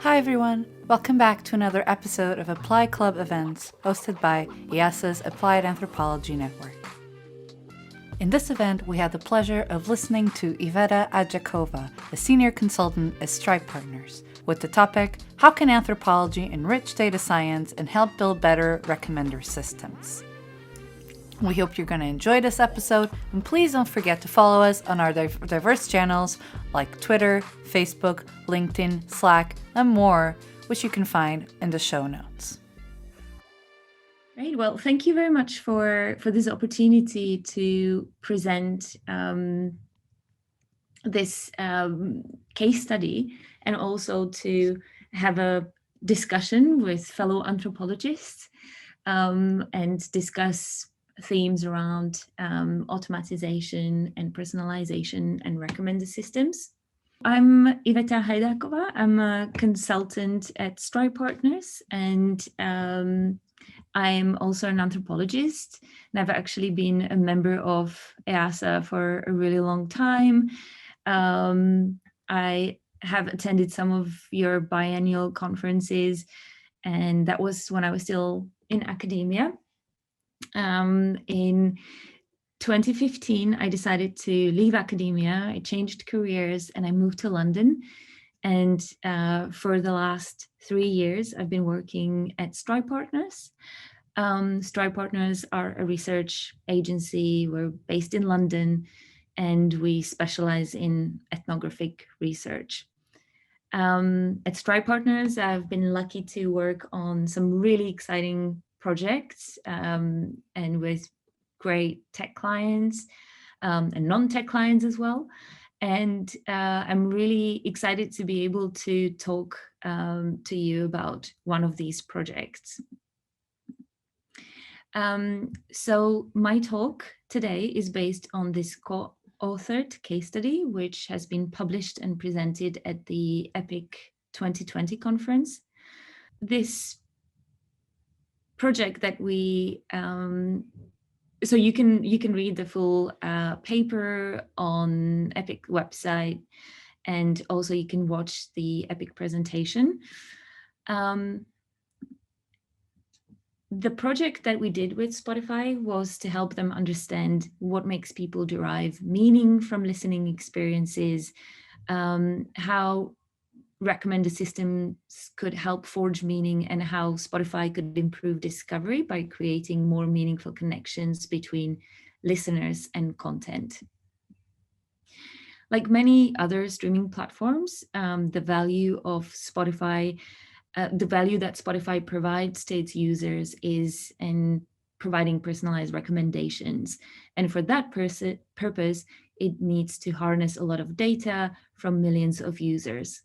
Hi everyone, welcome back to another episode of Apply Club events hosted by IASA's Applied Anthropology Network. In this event, we had the pleasure of listening to Iveta Hajdakova, a senior consultant at Stripe Partners, with the topic, How can anthropology enrich data science and help build better recommender systems? We hope you're going to enjoy this episode, and please don't forget to follow us on our diverse channels like Twitter, Facebook, LinkedIn, Slack, and more, which you can find in the show notes. Great. Well, thank you very much for this opportunity to present this case study and also to have a discussion with fellow anthropologists and discuss themes around automatization and personalization and recommender systems. I'm Iveta Hajdakova. I'm a consultant at Stripe Partners, and I'm also an anthropologist, and I've actually been a member of EASA for a really long time. I have attended some of your biennial conferences, and that was when I was still in academia. In 2015, I decided to leave academia. I changed careers and I moved to London. And for the last 3 years, I've been working at Stripe Partners. Stripe Partners are a research agency. We're based in London and we specialize in ethnographic research. At Stripe Partners, I've been lucky to work on some really exciting projects and with great tech clients and non-tech clients as well. And I'm really excited to be able to talk to you about one of these projects. So my talk today is based on this co-authored case study, which has been published and presented at the EPIC 2020 conference. This project that we so you can read the full paper on EPIC website, and also you can watch the EPIC presentation. The project that we did with Spotify was to help them understand what makes people derive meaning from listening experiences, how recommender systems could help forge meaning, and how Spotify could improve discovery by creating more meaningful connections between listeners and content. Like many other streaming platforms, the value of Spotify, the value that Spotify provides to its users is in providing personalized recommendations. And for that purpose, it needs to harness a lot of data from millions of users.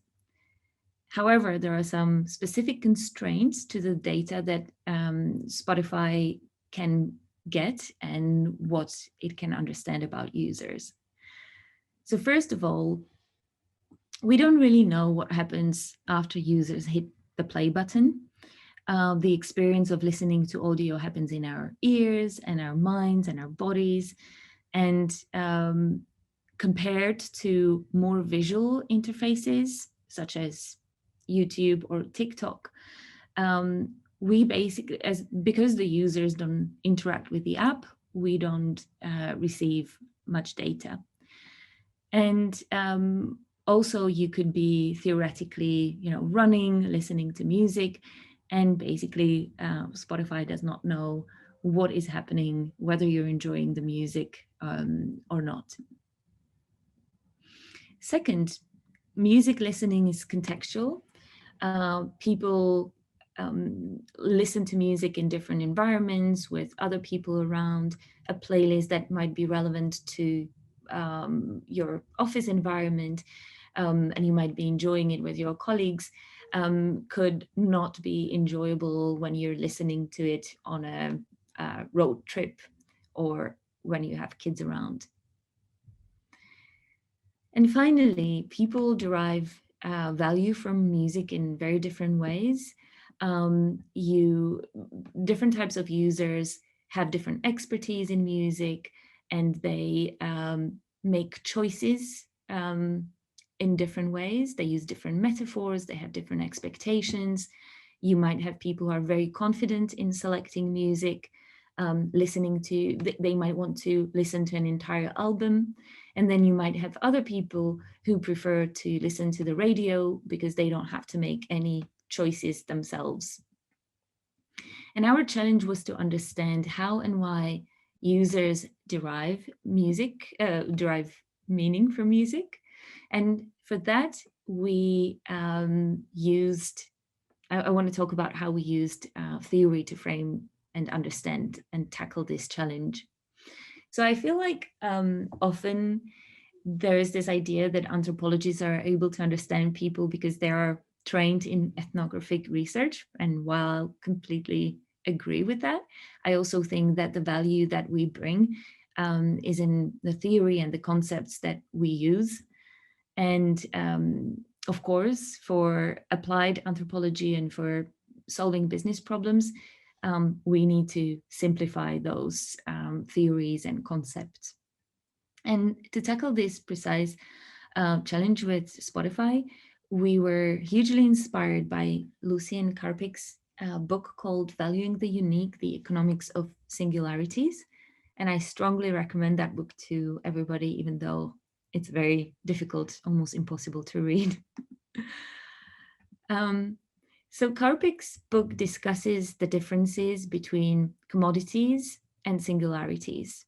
However, there are some specific constraints to the data that Spotify can get and what it can understand about users. So first of all, we don't really know what happens after users hit the play button. The experience of listening to audio happens in our ears and our minds and our bodies. And compared to more visual interfaces, such as YouTube or TikTok, we basically, because the users don't interact with the app, we don't receive much data. And also you could be theoretically, running, listening to music, and basically Spotify does not know what is happening, whether you're enjoying the music or not. Second, music listening is contextual. People listen to music in different environments with other people around. A playlist that might be relevant to your office environment, and you might be enjoying it with your colleagues, could not be enjoyable when you're listening to it on a road trip or when you have kids around. And finally, people derive value from music in very different ways. Different types of users have different expertise in music, and they make choices in different ways. They use different metaphors, they have different expectations. You might have people who are very confident in selecting music, listening to, they might want to listen to an entire album. And then you might have other people who prefer to listen to the radio because they don't have to make any choices themselves. And our challenge was to understand how and why users derive meaning from music. And for that, we used, I want to talk about how we used theory to frame and understand and tackle this challenge. So I feel like often there is this idea that anthropologists are able to understand people because they are trained in ethnographic research. And while I completely agree with that, I also think that the value that we bring is in the theory and the concepts that we use. And of course, for applied anthropology and for solving business problems, we need to simplify those theories and concepts. And to tackle this precise challenge with Spotify, we were hugely inspired by Lucien Karpik's book called Valuing the Unique, The Economics of Singularities. And I strongly recommend that book to everybody, even though it's very difficult, almost impossible to read. So Karpik's book discusses the differences between commodities and singularities.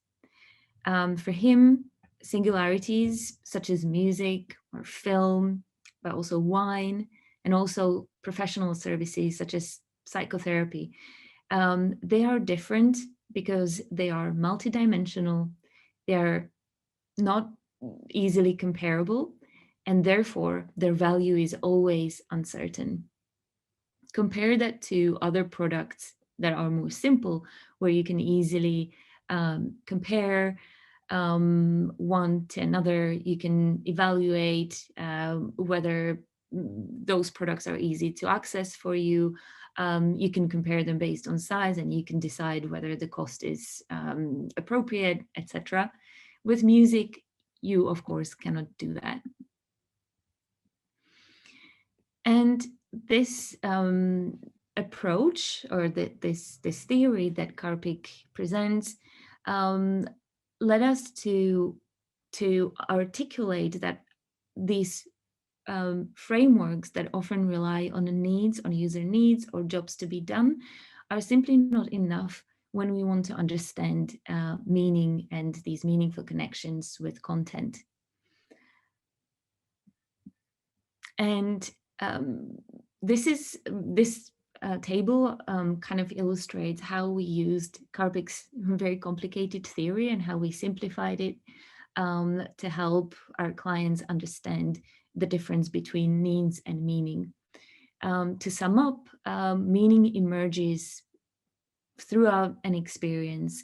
For him, singularities such as music or film, but also wine, and also professional services such as psychotherapy, they are different because they are multidimensional, they are not easily comparable, and therefore their value is always uncertain. Compare that to other products that are more simple, where you can easily compare one to another. You can evaluate whether those products are easy to access for you. You can compare them based on size, and you can decide whether the cost is appropriate, etc. With music, you of course cannot do that. And this approach, or this theory that Karpik presents, led us to articulate that these frameworks that often rely on the needs, on user needs, or jobs to be done, are simply not enough when we want to understand meaning and these meaningful connections with content. And this table kind of illustrates how we used Karpik's very complicated theory and how we simplified it to help our clients understand the difference between needs and meaning. To sum up, meaning emerges throughout an experience.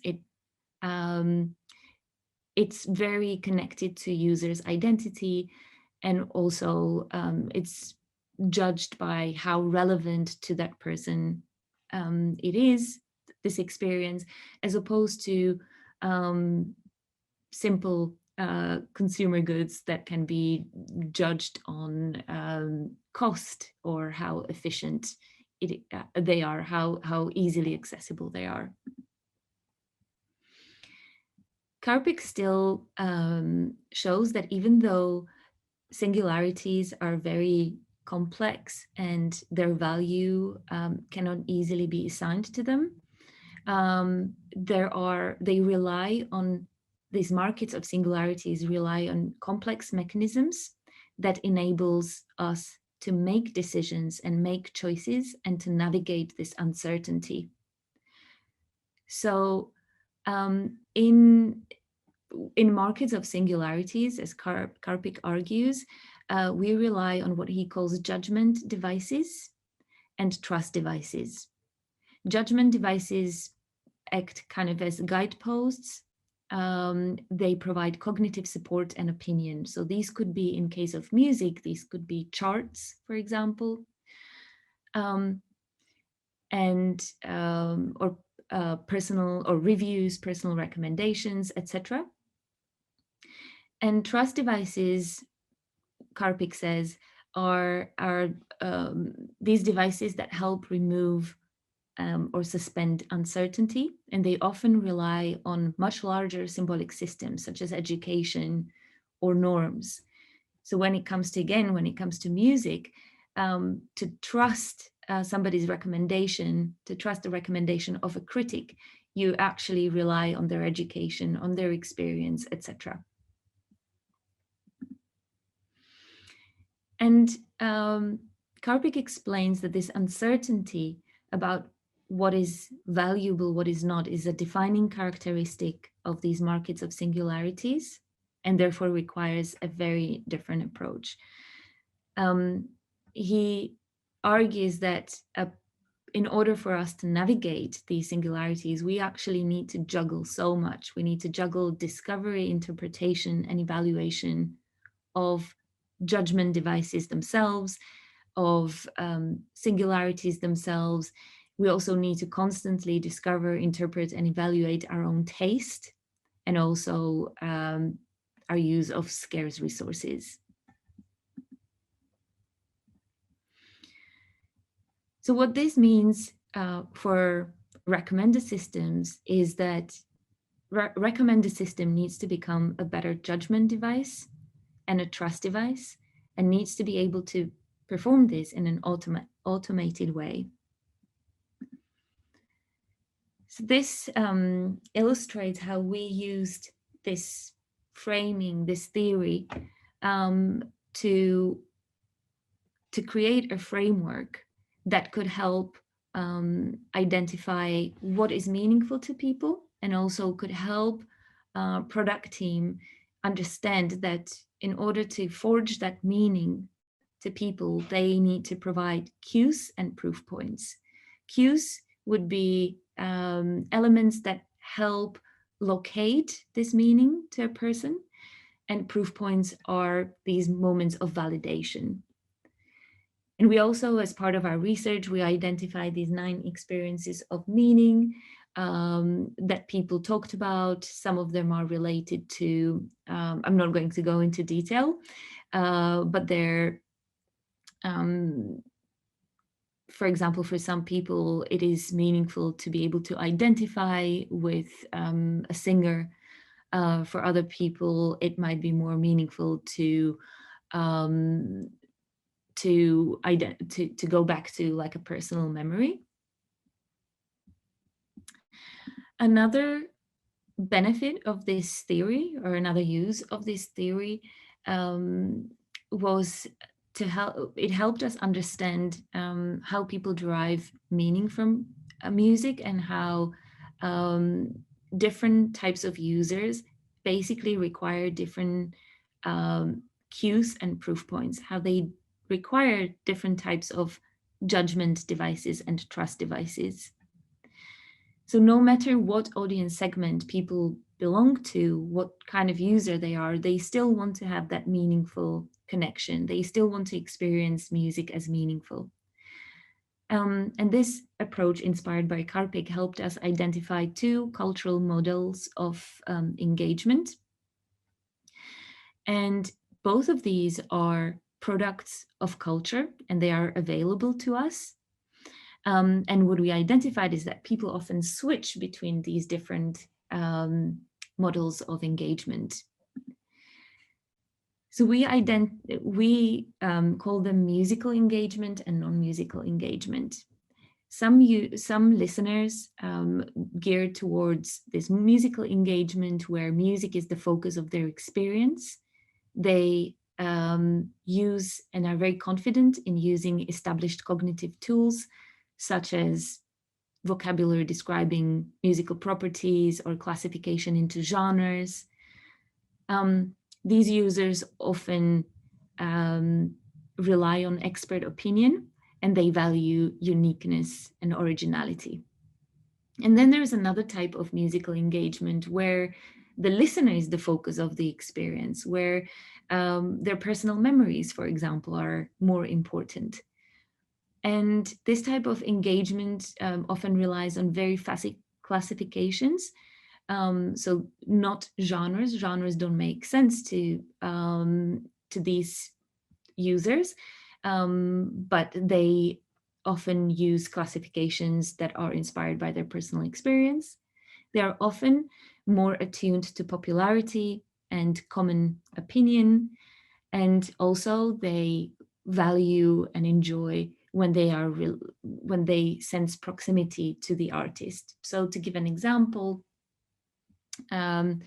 It's very connected to users' identity, and also it's judged by how relevant to that person it is, this experience, as opposed to simple consumer goods that can be judged on cost or how efficient they are, how easily accessible they are. Karpik still shows that even though singularities are very complex and their value cannot easily be assigned to them, they rely on, these markets of singularities rely on complex mechanisms that enables us to make decisions and make choices and to navigate this uncertainty. So in markets of singularities, as Karpik argues, we rely on what he calls judgment devices and trust devices. Judgment devices act kind of as guideposts. They provide cognitive support and opinion. So these could be, in case of music, these could be charts, for example, or personal or reviews, personal recommendations, etc. And trust devices Karpik says, are these devices that help remove or suspend uncertainty, and they often rely on much larger symbolic systems such as education or norms. So when it comes to music, to trust somebody's recommendation, to trust the recommendation of a critic, you actually rely on their education, on their experience, etc. And Karpik explains that this uncertainty about what is valuable, what is not, is a defining characteristic of these markets of singularities, and therefore requires a very different approach. He argues that in order for us to navigate these singularities, we actually need to juggle so much. We need to juggle discovery, interpretation, and evaluation of judgment devices themselves, of singularities themselves. We also need to constantly discover, interpret, and evaluate our own taste, and also our use of scarce resources. So what this means for recommender systems is that recommender system needs to become a better judgment device and a trust device, and needs to be able to perform this in an automated way. So this illustrates how we used this framing, this theory, to create a framework that could help identify what is meaningful to people, and also could help product team understand that in order to forge that meaning to people, they need to provide cues and proof points. Cues would be elements that help locate this meaning to a person, and proof points are these moments of validation. And we also, as part of our research, we identified these 9 experiences of meaning that people talked about. Some of them are related to, I'm not going to go into detail, but they're, for example, for some people, it is meaningful to be able to identify with a singer. For other people, it might be more meaningful to go back to like a personal memory. Another benefit of this theory, or another use of this theory, was to help. It helped us understand how people derive meaning from music, and how different types of users basically require different cues and proof points, how they require different types of judgment devices and trust devices. So no matter what audience segment people belong to, what kind of user they are, they still want to have that meaningful connection. They still want to experience music as meaningful. And this approach, inspired by Karpik, helped us identify 2 cultural models of engagement. And both of these are products of culture, and they are available to us. And what we identified is that people often switch between these different models of engagement. So we call them musical engagement and non-musical engagement. Some listeners geared towards this musical engagement, where music is the focus of their experience. They use and are very confident in using established cognitive tools, such as vocabulary describing musical properties or classification into genres. These users often rely on expert opinion, and they value uniqueness and originality. And then there's another type of musical engagement where the listener is the focus of the experience, where their personal memories, for example, are more important. And this type of engagement often relies on very fuzzy classifications. So not genres. Genres don't make sense to these users, but they often use classifications that are inspired by their personal experience. They are often more attuned to popularity and common opinion, and also they value and enjoy when when they sense proximity to the artist. So to give an example, um,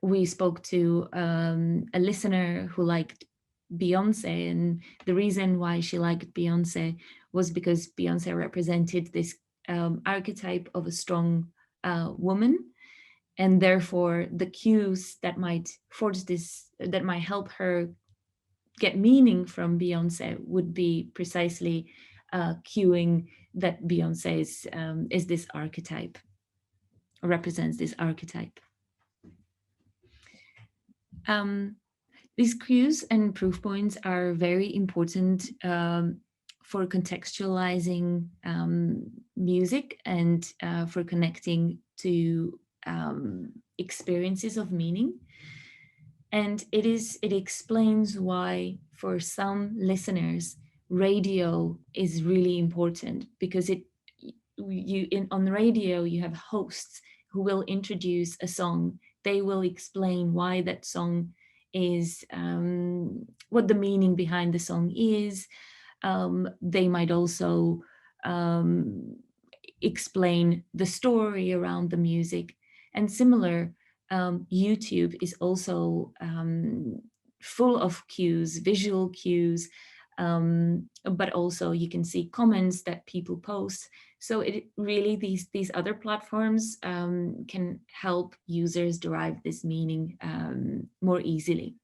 we spoke to a listener who liked Beyonce, and the reason why she liked Beyonce was because Beyonce represented this archetype of a strong woman, and therefore the cues that might forge this, that might help her get meaning from Beyonce, would be precisely cueing that Beyonce is this archetype, represents this archetype. Um, These cues and proof points are very important for contextualizing music and for connecting to experiences of meaning. And it explains why for some listeners radio is really important, because on the radio you have hosts who will introduce a song. They will explain why that song is, what the meaning behind the song is. They might also um, explain the story around the music. And similar, YouTube is also full of cues, visual cues, but also you can see comments that people post. So it really, these other platforms can help users derive this meaning more easily.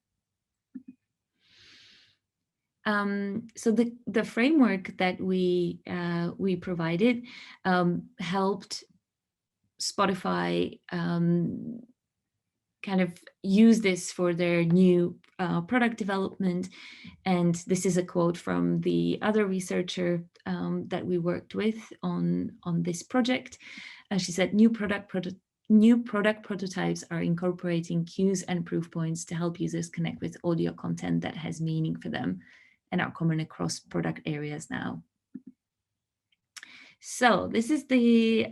So the framework that we provided helped Spotify kind of use this for their new product development. And this is a quote from the other researcher that we worked with on this project. She said, new product prototypes are incorporating cues and proof points to help users connect with audio content that has meaning for them and are common across product areas now. So this is the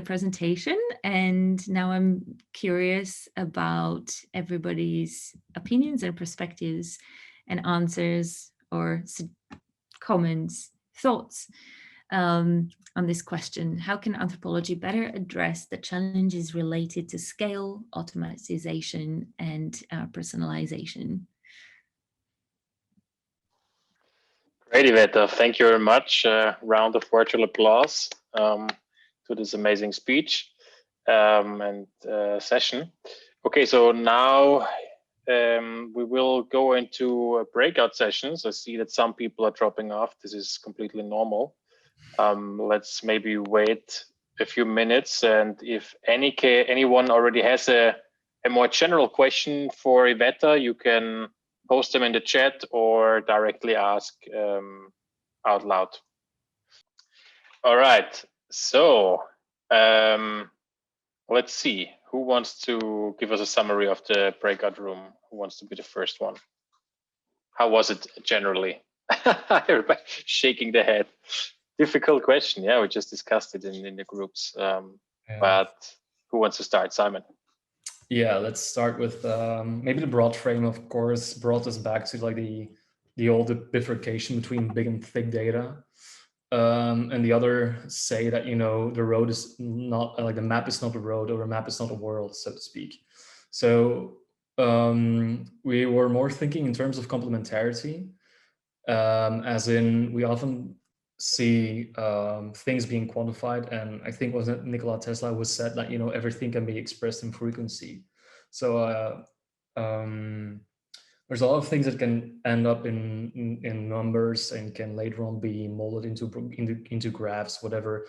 presentation, and now I'm curious about everybody's opinions and perspectives and answers or comments, thoughts on this question. How can anthropology better address the challenges related to scale, automatization, and personalization? Great, Iveta. Thank you very much. Round of virtual applause to this amazing speech and session. Okay, so now we will go into breakout sessions. I see that some people are dropping off. This is completely normal. Let's maybe wait a few minutes, and if anyone already has a more general question for Iveta, you can post them in the chat or directly ask out loud. All right, so let's see. Who wants to give us a summary of the breakout room? Who wants to be the first one? How was it generally? Everybody shaking their head. Difficult question. Yeah, we just discussed it in the groups. But who wants to start? Simon. Yeah, let's start with maybe the broad frame, of course, brought us back to like the old bifurcation between big and thick data. And the other say that, you know, the road is not like the map is not a road, or a map is not a world, so to speak. So we were more thinking in terms of complementarity, as in we often see things being quantified, and I think was it Nikola Tesla was said that, you know, everything can be expressed in frequency. So there's a lot of things that can end up in numbers and can later on be molded into graphs, whatever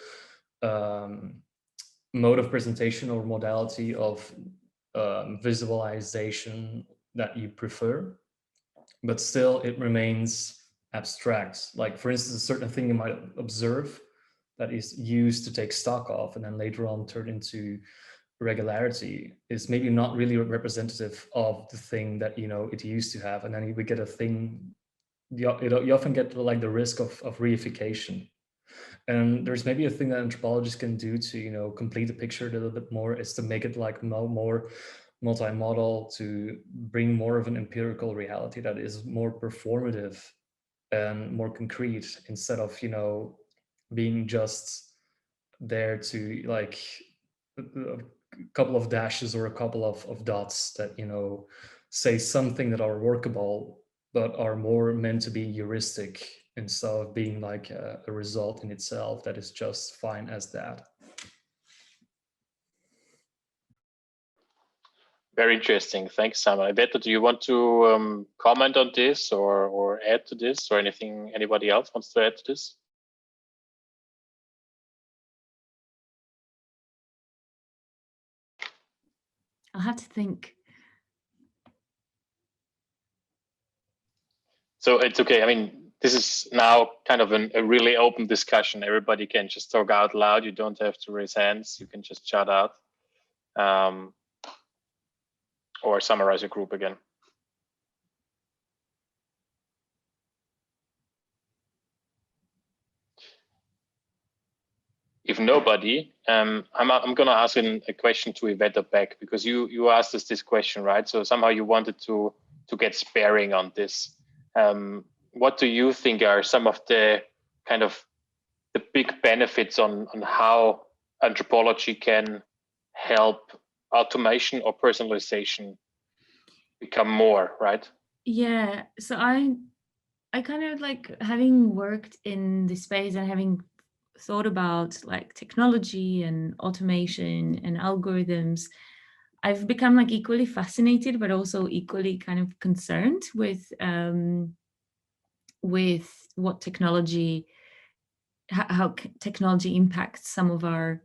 mode of presentation or modality of visualization that you prefer, but still it remains abstract. Like, for instance, a certain thing you might observe that is used to take stock of and then later on turn into regularity is maybe not really representative of the thing that, you know, it used to have. And then we get a thing you often get like the risk of reification. And there's maybe a thing that anthropologists can do to, you know, complete the picture a little bit more, is to make it like more multimodal, to bring more of an empirical reality that is more performative and more concrete, instead of, you know, being just there to like a couple of dashes or a couple of dots that, you know, say something that are workable, but are more meant to be heuristic, instead of being like a result in itself that is just fine as that. Very interesting. Thanks, Simon. Iveta, do you want to comment on this or add to this, or anything anybody else wants to add to this? I'll have to think. So it's okay. I mean, this is now kind of a really open discussion. Everybody can just talk out loud. You don't have to raise hands. You can just shout out or summarize your group again. If nobody, I'm going to ask a question to Iveta back, because you asked us this question, right? So somehow you wanted to get sparing on this. What do you think are some of the kind of the big benefits on how anthropology can help automation or personalization become more, right? Yeah, so I kind of like, having worked in this space and having thought about like technology and automation and algorithms, I've become like equally fascinated, but also equally kind of concerned with what technology, how technology impacts some of our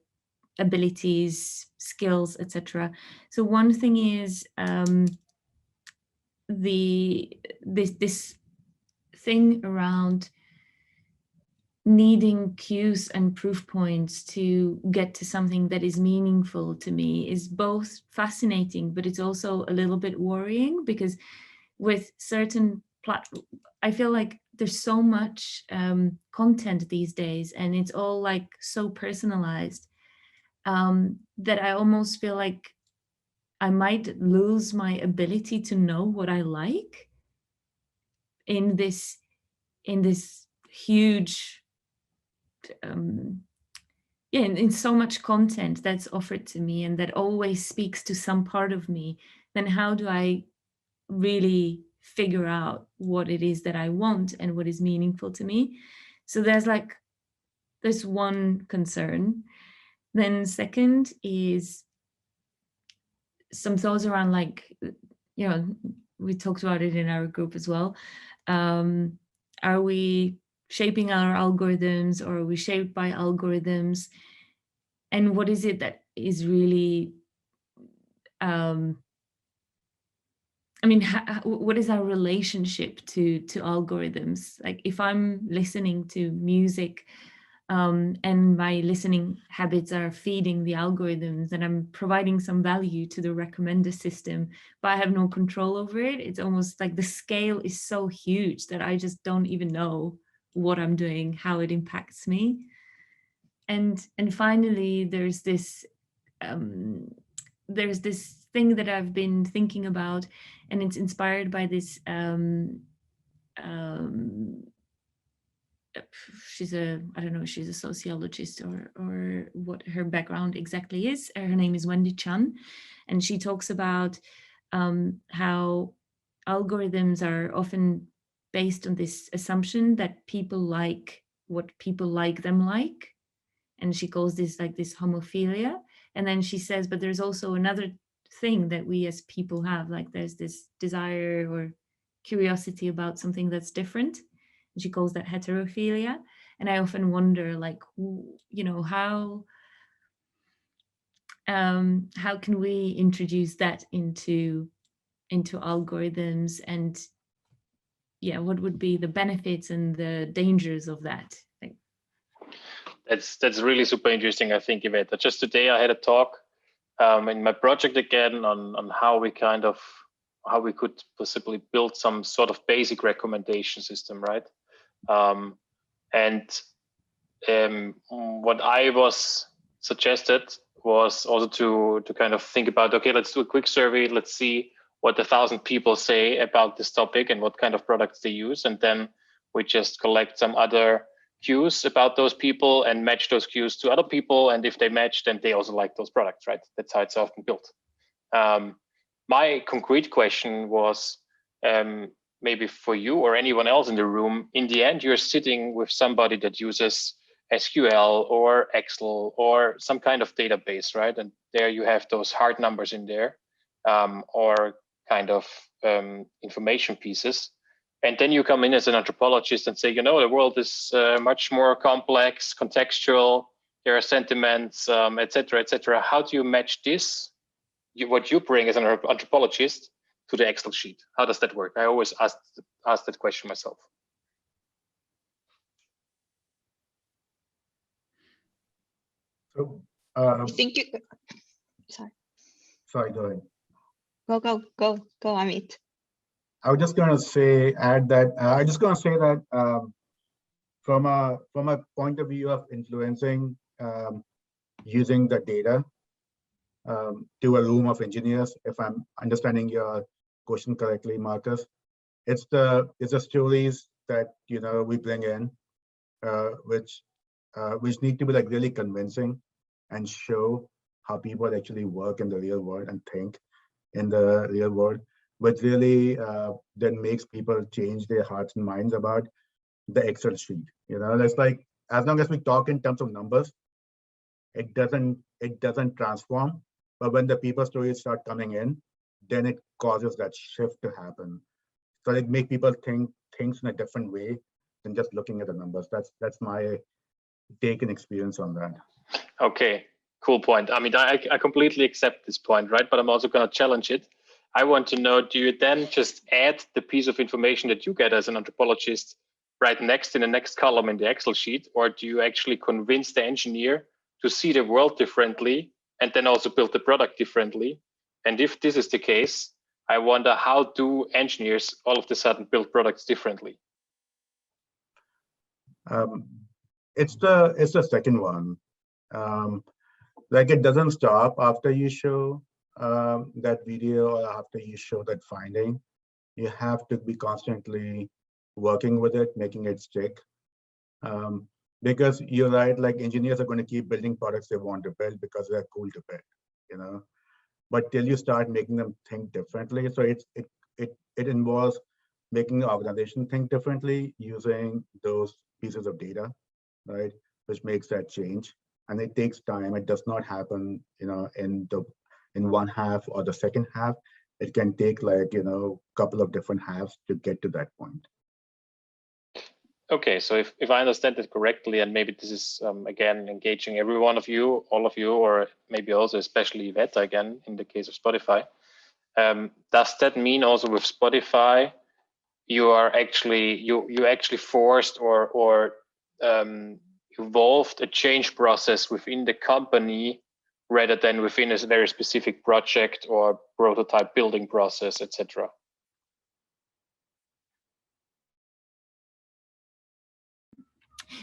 abilities, skills, etc. So one thing is this thing around needing cues and proof points to get to something that is meaningful to me is both fascinating, but it's also a little bit worrying, because with certain I feel like there's so much content these days, and it's all like so personalized, that I almost feel like I might lose my ability to know what I like in this huge yeah, in so much content that's offered to me and that always speaks to some part of me. Then how do I really figure out what it is that I want and what is meaningful to me? So there's one concern. Then second is some thoughts around, like, you know, we talked about it in our group as well. Are we shaping our algorithms, or are we shaped by algorithms? And what is it that is really, I mean, what is our relationship to algorithms? Like, if I'm listening to music and my listening habits are feeding the algorithms, and I'm providing some value to the recommender system, but I have no control over it, it's almost like the scale is so huge that I just don't even know what I'm doing, how it impacts me. And finally, there's this thing that I've been thinking about, and it's inspired by this she's a, I don't know, she's a sociologist or what her background exactly is. Her name is Wendy Chan, and she talks about how algorithms are often based on this assumption that people like what people like them like, and she calls this like this homophilia. And then she says, but there's also another thing that we as people have, like there's this desire or curiosity about something that's different, and she calls that heterophilia. And I often wonder, like, you know, how can we introduce that into algorithms, and yeah, what would be the benefits and the dangers of that? That's really super interesting, I think, Iveta. Just today I had a talk in my project again on how we kind of how we could possibly build some sort of basic recommendation system, right? What I was suggested was also to kind of think about, okay, let's do a quick survey. Let's see what 1,000 people say about this topic and what kind of products they use. And then we just collect some other cues about those people and match those cues to other people. And if they match, then they also like those products, right? That's how it's often built. My concrete question was, maybe for you or anyone else in the room, in the end, you're sitting with somebody that uses SQL or Excel or some kind of database, right? And there you have those hard numbers in there, or kind of information pieces. And then you come in as an anthropologist and say, you know, the world is much more complex, contextual, there are sentiments, et cetera, et cetera. How do you match this, what you bring as an anthropologist, to the Excel sheet? How does that work? I always ask that question myself. So I think you. Sorry, go ahead. Go, Amit. I was just going to say, add that, I'm just going to say that from a point of view of influencing, using the data to a room of engineers, if I'm understanding your question correctly, Marcus, it's the stories that, you know, we bring in, which need to be like really convincing and show how people actually work in the real world and think in the real world, which really then makes people change their hearts and minds about the Excel sheet. You know, it's like, as long as we talk in terms of numbers, it doesn't transform. But when the people stories start coming in, then it causes that shift to happen. So it make people think things in a different way than just looking at the numbers. That's my take and experience on that. Okay, cool point. I mean, I completely accept this point, right? But I'm also going to challenge it. I want to know, do you then just add the piece of information that you get as an anthropologist right next in the next column in the Excel sheet, or do you actually convince the engineer to see the world differently and then also build the product differently? And if this is the case, I wonder, how do engineers all of a sudden build products differently? It's the second one. Like, it doesn't stop after you show that video or after you show that finding. You have to be constantly working with it, making it stick. Because you're right, like, engineers are going to keep building products they want to build because they're cool to build, you know. But till you start making them think differently, so it involves making the organization think differently using those pieces of data, right, which makes that change. And it takes time. It does not happen, you know, in one half or the second half. It can take, like, you know, a couple of different halves to get to that point. Okay, so if I understand it correctly, and maybe this is again engaging every one of you, all of you, or maybe also especially Iveta again in the case of Spotify, does that mean also with Spotify you are actually you actually forced or evolved a change process within the company rather than within a very specific project or prototype building process, etc.?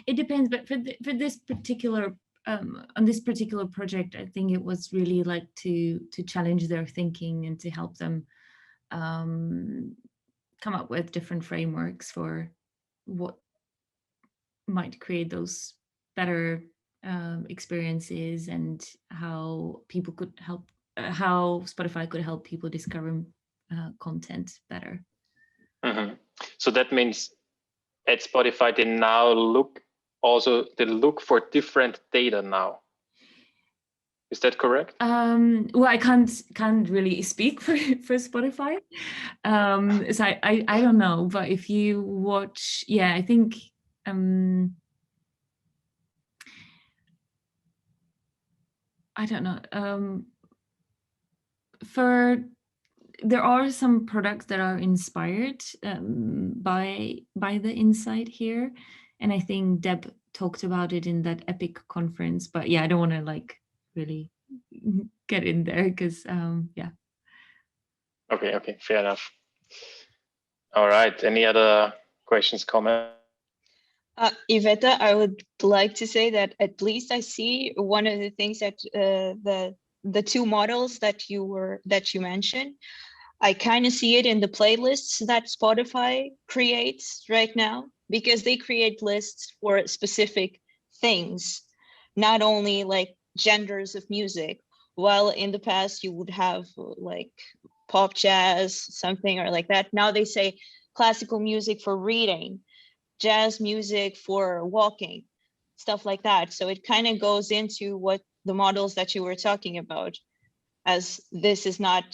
It depends, but for this particular on this particular project, I think it was really like to challenge their thinking and to help them come up with different frameworks for what might create those better experiences and how people could help, how Spotify could help people discover content better. Mm-hmm. So that means at Spotify they now look for different data now. Is that correct? Well, I can't really speak for Spotify, so I don't know. But if you watch, yeah, I think I don't know. There are some products that are inspired by the insight here, and I think Deb talked about it in that Epic conference. But yeah, I don't want to like really get in there because yeah. Okay, fair enough. All right, any other questions, comments? Iveta, I would like to say that at least I see one of the things that the two models that you mentioned. I kind of see it in the playlists that Spotify creates right now, because they create lists for specific things, not only like genders of music. While in the past you would have like pop jazz, something or like that. Now they say classical music for reading, jazz music for walking, stuff like that. So it kind of goes into what the models that you were talking about, as this is not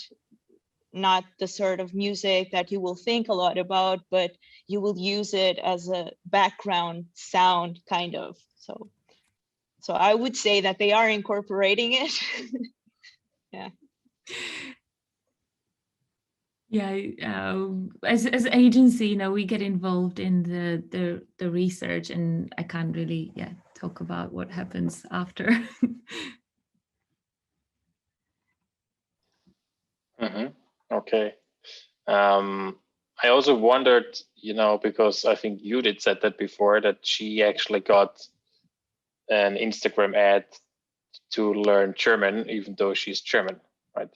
the sort of music that you will think a lot about, but you will use it as a background sound kind of. So I would say that they are incorporating it. Yeah. Yeah, as agency, you know, we get involved in the research, and I can't really talk about what happens after. Okay. I also wondered, you know, because I think Judith said that before, that she actually got an Instagram ad to learn German, even though she's German, right?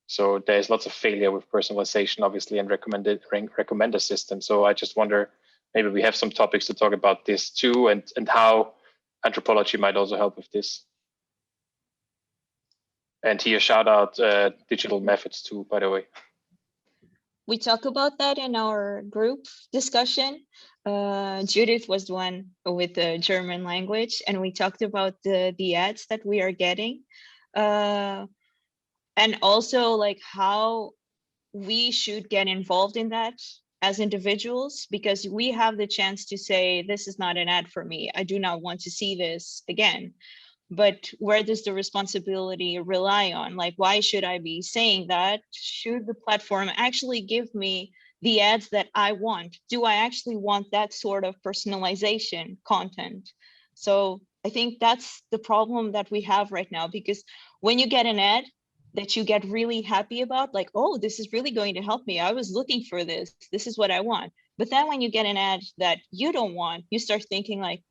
So there's lots of failure with personalization, obviously, and recommender system. So I just wonder, maybe we have some topics to talk about this too, and how anthropology might also help with this. And here, shout out digital methods too, by the way. We talk about that in our group discussion. Judith was the one with the German language, and we talked about the ads that we are getting. And also like how we should get involved in that as individuals, because we have the chance to say, this is not an ad for me. I do not want to see this again. But where does the responsibility rely on? Like, why should I be saying that? Should the platform actually give me the ads that I want? Do I actually want that sort of personalization content? So I think that's the problem that we have right now, because when you get an ad that you get really happy about, like, oh, this is really going to help me. I was looking for this. This is what I want. But then when you get an ad that you don't want, you start thinking like,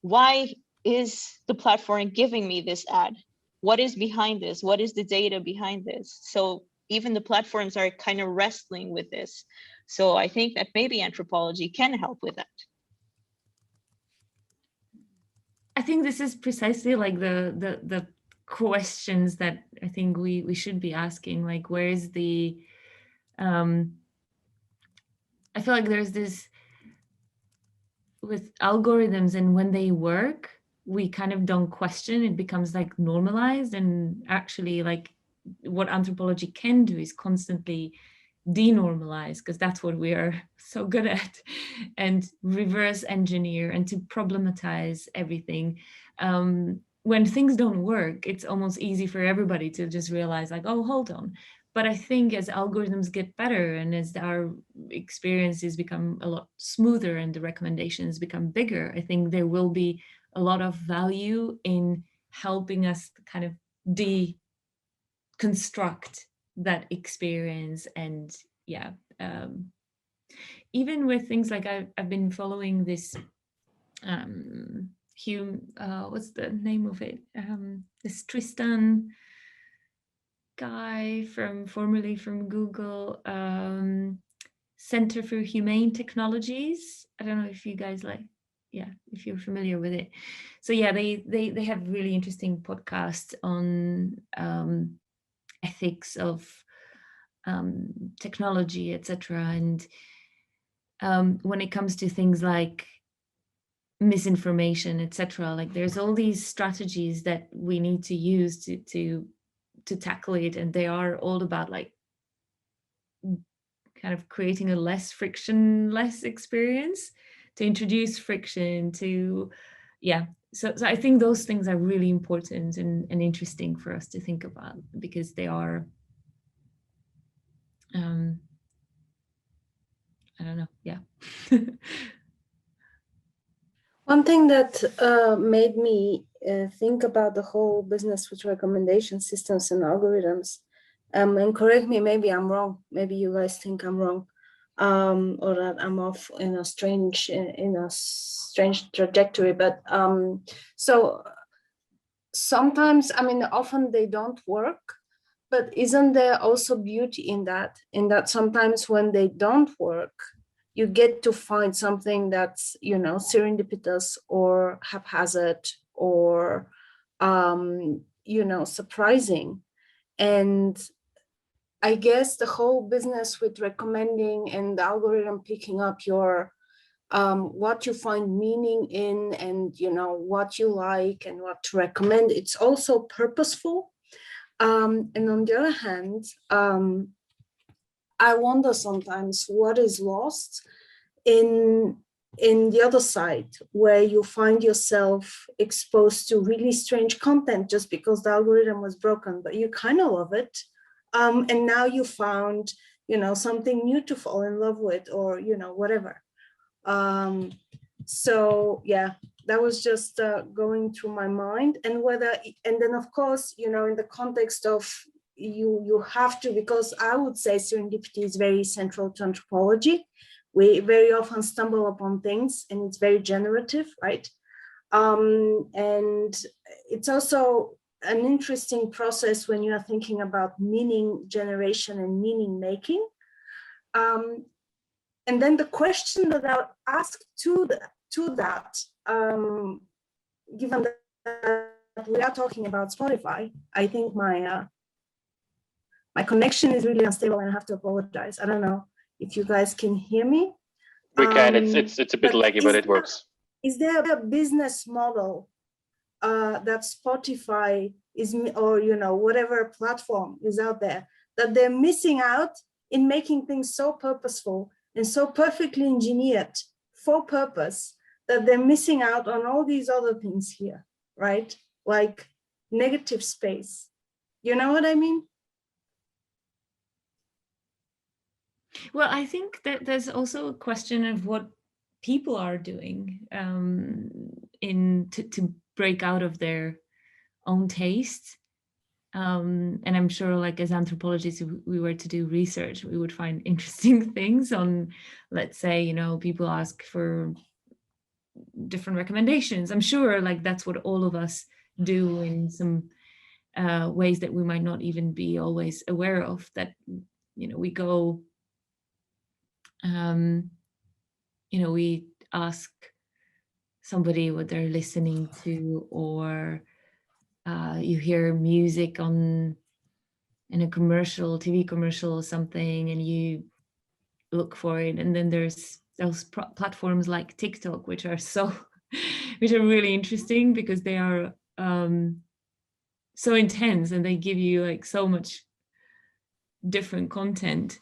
why is the platform giving me this ad? What is behind this? What is the data behind this? So even the platforms are kind of wrestling with this. So I think that maybe anthropology can help with that. I think this is precisely like the questions that I think we should be asking. Like, where is the I feel like there's this with algorithms, and when they work, we kind of don't question. It becomes like normalized, and actually like what anthropology can do is constantly denormalize, because that's what we are so good at, and reverse engineer and to problematize everything. When things don't work, it's almost easy for everybody to just realize like, oh, hold on. But I think as algorithms get better and as our experiences become a lot smoother and the recommendations become bigger, I think there will be a lot of value in helping us kind of deconstruct that experience. And even with things like I've been following this what's the name of it, this Tristan guy formerly from Google, Center for Humane Technologies. I don't know if you guys if you're familiar with it. So yeah, they have really interesting podcasts on ethics of technology, etc. And when it comes to things like misinformation, etc., like there's all these strategies that we need to use to tackle it, and they are all about like kind of creating a less frictionless experience, to introduce friction, to so I think those things are really important and interesting for us to think about, because they are I don't know. One thing that made me think about the whole business with recommendation systems and algorithms and correct me, maybe I'm wrong. Maybe you guys think I'm wrong, or that I'm off in a strange trajectory. But so sometimes, I mean, often they don't work. But isn't there also beauty in that? In that sometimes when they don't work, you get to find something that's, you know, serendipitous or haphazard or, you know, surprising. And I guess the whole business with recommending and the algorithm picking up your what you find meaning in, and you know what you like and what to recommend, it's also purposeful. And on the other hand, I wonder sometimes what is lost in the other side, where you find yourself exposed to really strange content just because the algorithm was broken, but you kind of love it. And now you found, you know, something new to fall in love with, or, you know, whatever. So yeah, that was just going through my mind. And then of course, you know, in the context of you have to, because I would say serendipity is very central to anthropology. We very often stumble upon things and it's very generative, right? And it's also an interesting process when you are thinking about meaning generation and meaning making. And then the question that I would ask to that, given that we are talking about Spotify, I think my connection is really unstable and I have to apologize. I don't know if you guys can hear me. We can. It's a bit laggy, but it works. Is there a business model that Spotify is, or you know, whatever platform is out there, that they're missing out in making things so purposeful and so perfectly engineered for purpose, that they're missing out on all these other things here, right? Like negative space. You know what I mean? Well, I think that there's also a question of what people are doing to break out of their own taste. And I'm sure, like, as anthropologists, if we were to do research, we would find interesting things on, let's say, you know, people ask for different recommendations. I'm sure, like, that's what all of us do in some ways that we might not even be always aware of, that, you know, we go, you know, we ask somebody what they're listening to, or you hear music in a commercial, TV commercial or something, and you look for it. And then there's those platforms like TikTok, which are which are really interesting because they are so intense and they give you like so much different content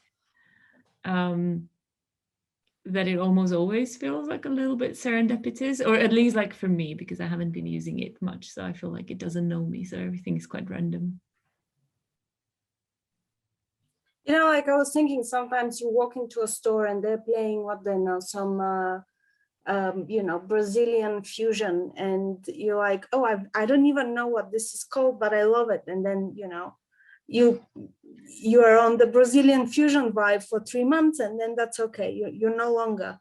that it almost always feels like a little bit serendipitous, or at least like for me, because I haven't been using it much. So I feel like it doesn't know me. So everything is quite random. You know, like I was thinking, sometimes you walk into a store and they're playing what they know, some, you know, Brazilian fusion, and you're like, oh, I don't even know what this is called, but I love it. And then, you know, you are on the Brazilian fusion vibe for 3 months, and then that's okay. You're no longer.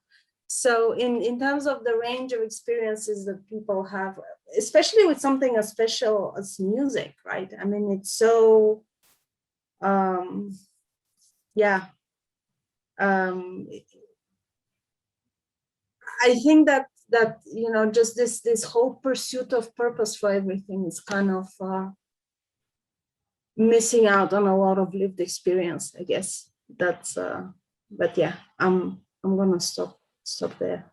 So in terms of the range of experiences that people have, especially with something as special as music, right? I mean, it's so, yeah. I think that you know, just this whole pursuit of purpose for everything is kind of missing out on a lot of lived experience, I guess. That's but yeah, I'm gonna stop there.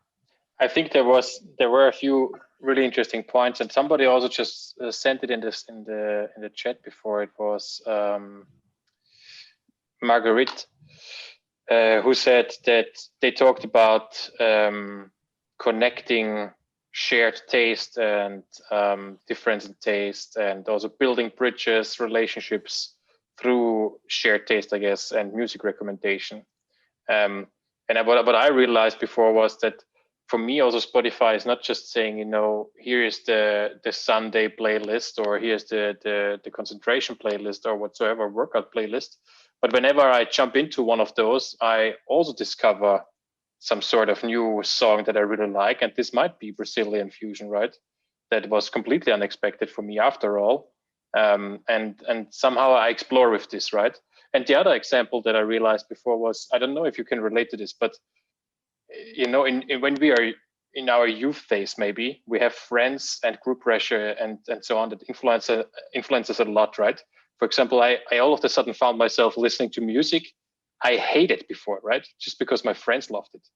I think there were a few really interesting points, and somebody also just sent it in the chat before. It was Marguerite, who said that they talked about connecting shared taste and difference in taste, and also building bridges, relationships through shared taste, I guess, and music recommendation. And what I realized before was that for me, also Spotify is not just saying, here is the Sunday playlist, or here's the concentration playlist, or whatsoever workout playlist. But whenever I jump into one of those, I also discover some sort of new song that I really like. And this might be Brazilian fusion, right? That was completely unexpected for me after all. And somehow I explore with this, right? And the other example that I realized before was, I don't know if you can relate to this, but when we are in our youth phase, maybe we have friends and group pressure and so on that influences a lot, right? For example, I all of a sudden found myself listening to music I hated before, right? Just because my friends loved it.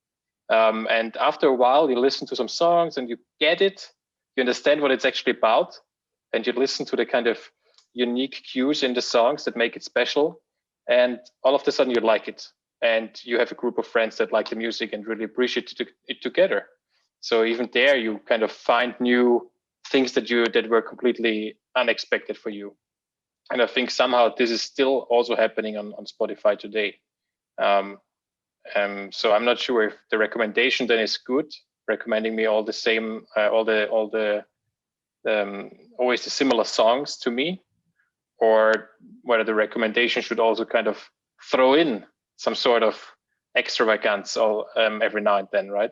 And after a while, you listen to some songs and you get it, you understand what it's actually about, and you listen to the kind of unique cues in the songs that make it special. And all of a sudden you like it. And you have a group of friends that like the music and really appreciate it together. So even there, you kind of find new things that were completely unexpected for you. And I think somehow this is still also happening on Spotify today. So I'm not sure if the recommendation then is good, recommending me all the same, always the similar songs to me, or whether the recommendation should also kind of throw in some sort of extravagance every now and then, right?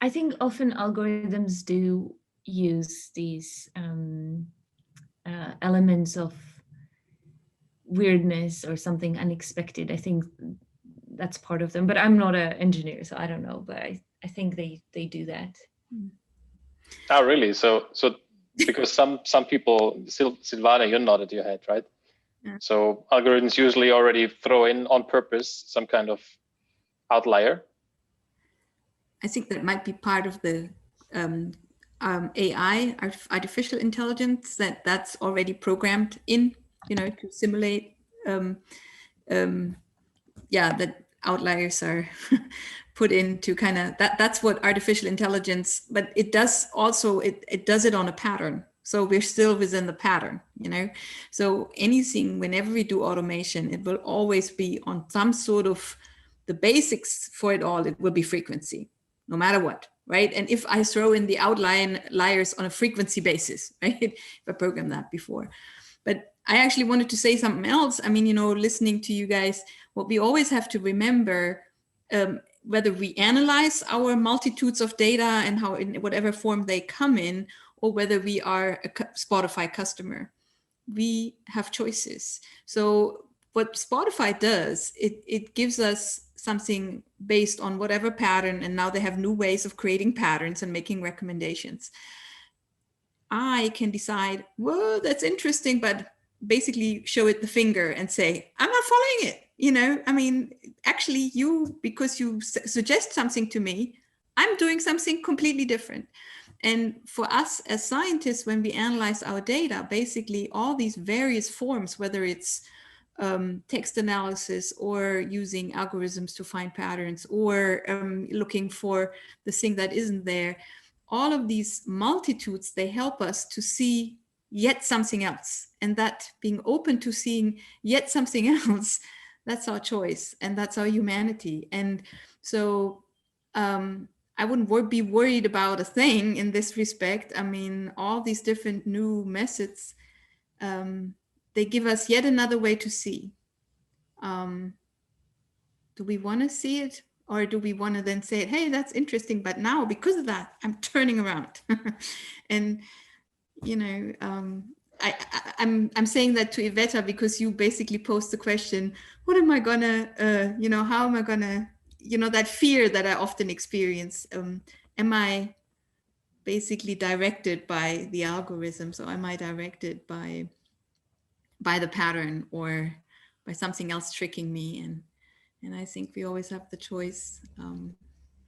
I think often algorithms do use these elements of weirdness or something unexpected. I think that's part of them, but I'm not an engineer, so I don't know, but I think they do that. Oh, really? So because some people, Silvana, you nodded your head, right? Yeah. So algorithms usually already throw in on purpose some kind of outlier. I think that might be part of the AI, artificial intelligence, that's already programmed in, to simulate, that outliers are put into kind of that's what artificial intelligence, but it does also, it does it on a pattern. So we're still within the pattern, So anything, whenever we do automation, it will always be on some sort of the basics for it all. It will be frequency, no matter what, right? And if I throw in the outliers on a frequency basis, right? If I programmed that before. But I actually wanted to say something else. I mean, listening to you guys, what we always have to remember, whether we analyze our multitudes of data and how in whatever form they come in, or whether we are a Spotify customer, we have choices. So what Spotify does, it gives us something based on whatever pattern, and now they have new ways of creating patterns and making recommendations. I can decide, whoa, that's interesting, but basically show it the finger and say, I'm not following it. I mean, actually because you suggest something to me, I'm doing something completely different. And for us as scientists, when we analyze our data, basically all these various forms, whether it's text analysis or using algorithms to find patterns, or looking for the thing that isn't there, all of these multitudes, they help us to see yet something else. And that being open to seeing yet something else, that's our choice, and that's our humanity. And so I wouldn't be worried about a thing in this respect. I mean, all these different new methods, they give us yet another way to see. Do we want to see it? Or do we want to then say, hey, that's interesting, but now because of that, I'm turning around. And, I'm saying that to Iveta because you basically posed the question, what am I gonna, how am I gonna, that fear that I often experience, am I basically directed by the algorithms, or am I directed by the pattern, or by something else tricking me? And I think we always have the choice.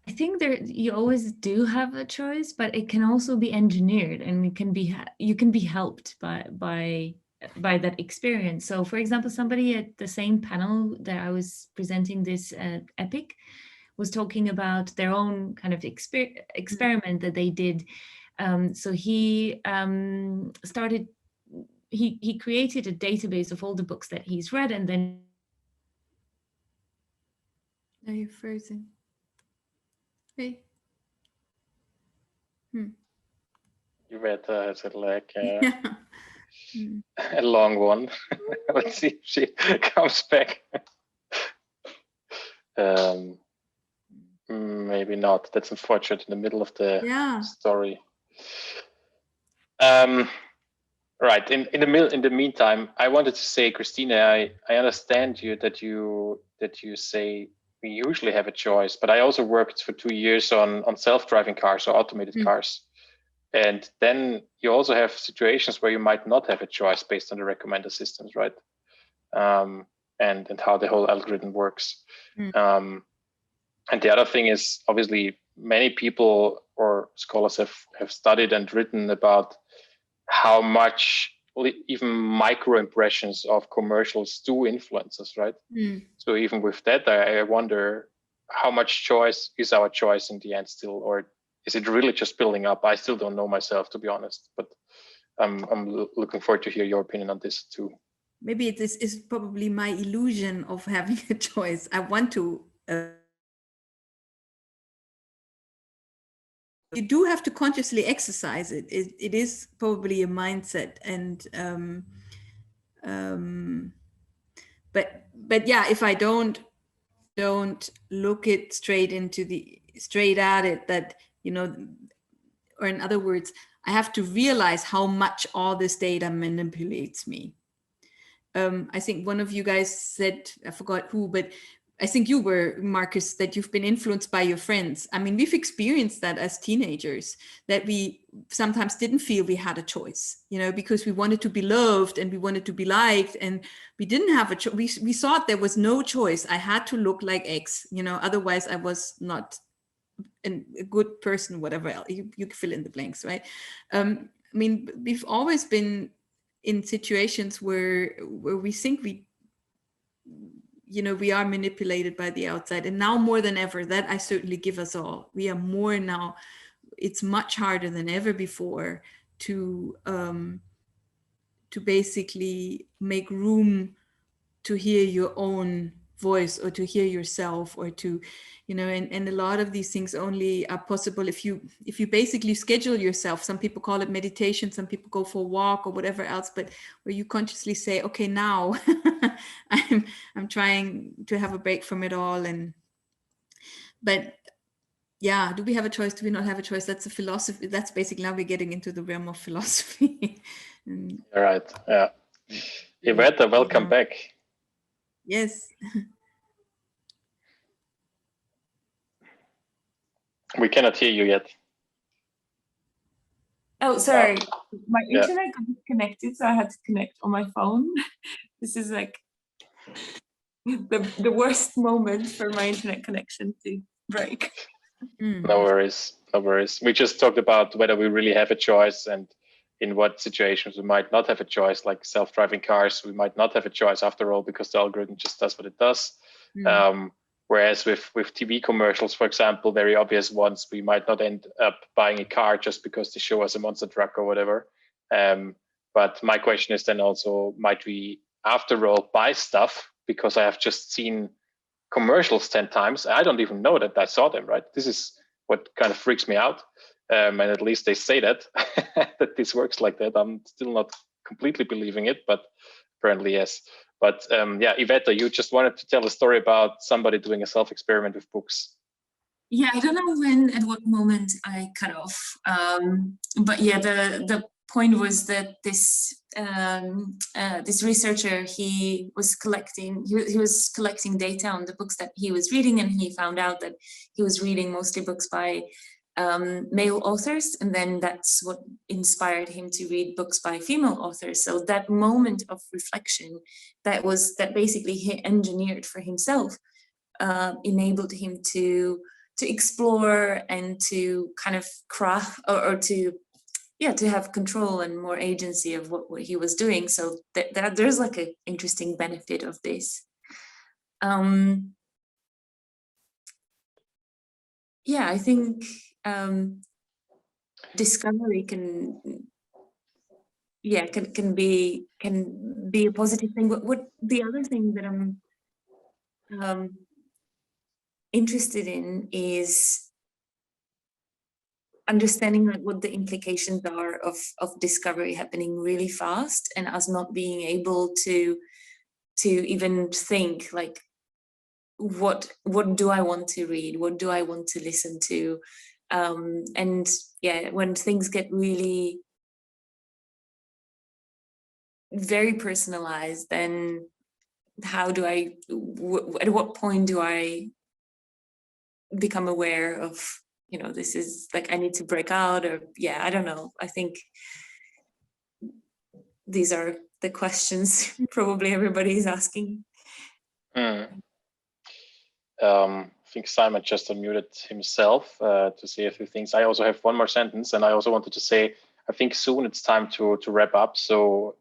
I think you always do have a choice, but it can also be engineered, and you can be helped by that experience. So, for example, somebody at the same panel that I was presenting this EPIC was talking about their own kind of experiment that they did. So he started. He created a database of all the books that he's read, and then. Are you frozen? Hey. Iveta has like Yeah. a long one. Let's see if she comes back. Maybe not. That's unfortunate in the middle of the story. Right. In the meantime, I wanted to say, Christina, I understand you that you say we usually have a choice, but I also worked for 2 years on self-driving cars or automated cars. And then you also have situations where you might not have a choice based on the recommender systems, right? And how the whole algorithm works. And the other thing is, obviously, many people or scholars have studied and written about how much even micro impressions of commercials do influence us, right? So even with that, I wonder how much choice is our choice in the end still, or is it really just building up? I still don't know myself, to be honest, but I'm looking forward to hear your opinion on this too. Maybe this is probably my illusion of having a choice. I want to. You do have to consciously exercise it. It is probably a mindset, and but yeah, if I don't look it straight at it, that or in other words, I have to realize how much all this data manipulates me. I think one of you guys said, I forgot who, but I think you were, Marcus, that you've been influenced by your friends. I mean, we've experienced that as teenagers, that we sometimes didn't feel we had a choice, because we wanted to be loved and we wanted to be liked, and we didn't have a choice. We thought there was no choice. I had to look like X, otherwise I was not a good person, whatever else. You fill in the blanks, right? I mean, we've always been in situations where we think we are manipulated by the outside, and now more than ever, that I certainly give us all. We are more now. It's much harder than ever before to basically make room to hear your own voice, or to hear yourself, or to and a lot of these things only are possible if you basically schedule yourself. Some people call it meditation, some people go for a walk or whatever else, but where you consciously say, okay, now I'm trying to have a break from it all. But yeah, do we have a choice? Do we not have a choice? That's a philosophy. That's basically, now we're getting into the realm of philosophy. All right. Yeah. Iveta, welcome back. Yes. We cannot hear you yet. Oh, sorry. My internet got disconnected, so I had to connect on my phone. This is like the worst moment for my internet connection to break. No worries. No worries. We just talked about whether we really have a choice, and in what situations we might not have a choice, like self-driving cars. We might not have a choice after all, because the algorithm just does what it does. Whereas with TV commercials, for example, very obvious ones, we might not end up buying a car just because they show us a monster truck or whatever. But my question is then also, might we, after all, buy stuff because I have just seen commercials 10 times? I don't even know that I saw them, right? This is what kind of freaks me out. And at least they say that, that this works like that. I'm still not completely believing it, but apparently yes. But yeah, Iveta, you just wanted to tell a story about somebody doing a self-experiment with books. Yeah, I don't know at what moment I cut off. But yeah, the point was that this this researcher, he was collecting data on the books that he was reading, and he found out that he was reading mostly books by male authors, and then that's what inspired him to read books by female authors. So that moment of reflection, that basically he engineered for himself, enabled him to explore and to kind of craft or to have control and more agency of what he was doing. So that there's like an interesting benefit of this. Yeah, I think discovery can be a positive thing. What the other thing that I'm interested in is understanding like what the implications are of discovery happening really fast, and us not being able to even think like, what do I want to read, what do I want to listen to, and yeah, when things get really very personalized, then how do I at what point do I become aware of, you know, this is like I need to break out, or yeah, I don't know. I think these are the questions probably everybody is asking. I think Simon just unmuted himself to say a few things. I also have one more sentence, and I also wanted to say, I think soon it's time to wrap up. So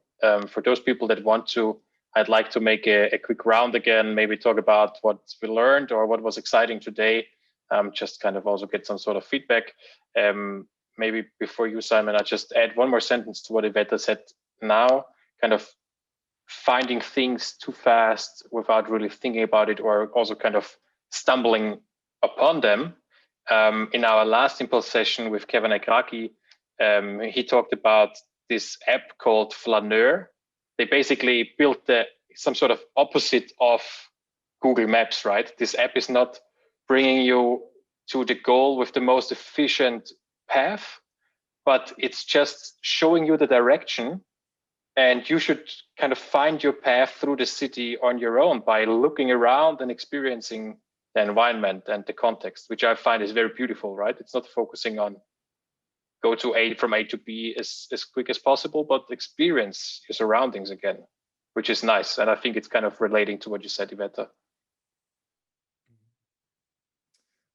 for those people that want to, I'd like to make a quick round again, maybe talk about what we learned or what was exciting today, just kind of also get some sort of feedback. Maybe before you, Simon, I just add one more sentence to what Iveta said now, kind of finding things too fast without really thinking about it, or also kind of stumbling upon them. In our last Impulse session with Kevin Agraki, he talked about this app called Flaneur. They basically built some sort of opposite of Google Maps, right? This app is not bringing you to the goal with the most efficient path, but it's just showing you the direction, and you should kind of find your path through the city on your own by looking around and experiencing the environment and the context, which I find is very beautiful, right? It's not focusing on go to from A to B as quick as possible, but experience your surroundings again, which is nice. And I think it's kind of relating to what you said, Iveta.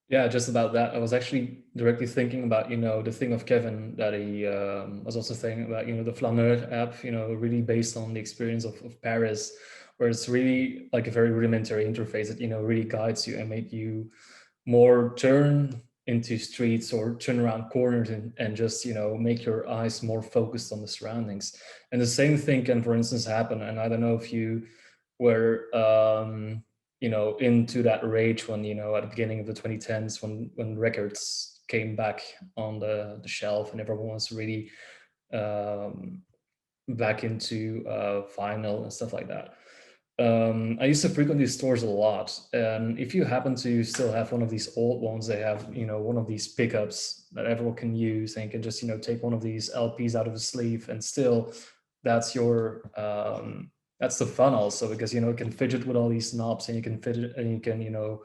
Yeah, just about that. I was actually directly thinking about, you know, the thing of Kevin that he was also saying about, you know, the Flaneur app, you know, really based on the experience of Paris, where it's really like a very rudimentary interface that, you know, really guides you and make you more turn into streets or turn around corners and just, you know, make your eyes more focused on the surroundings. And the same thing can, for instance, happen. And I don't know if you were, you know, into that rage when, you know, at the beginning of the 2010s, when records came back on the shelf and everyone was really back into vinyl and stuff like that. I used to frequent these stores a lot, and if you happen to still have one of these old ones, they have, you know, one of these pickups that everyone can use, and you can just, you know, take one of these LPs out of a sleeve, and still that's your that's the fun also, because, you know, it can fidget with all these knobs, and you can fidget, and you can, you know,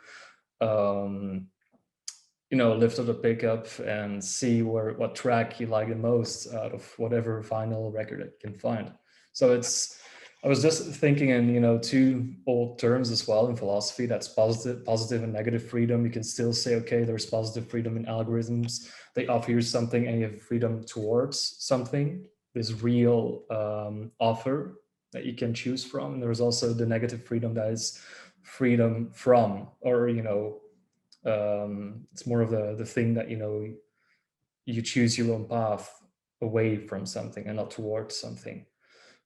lift up the pickup and see what track you like the most out of whatever vinyl record that you can find. So I was just thinking in, you know, two old terms as well in philosophy. That's positive and negative freedom. You can still say, okay, there's positive freedom in algorithms. They offer you something and you have freedom towards something, this real offer that you can choose from. And there's also the negative freedom that is freedom from, or, you know, it's more of the thing that, you know, you choose your own path away from something and not towards something.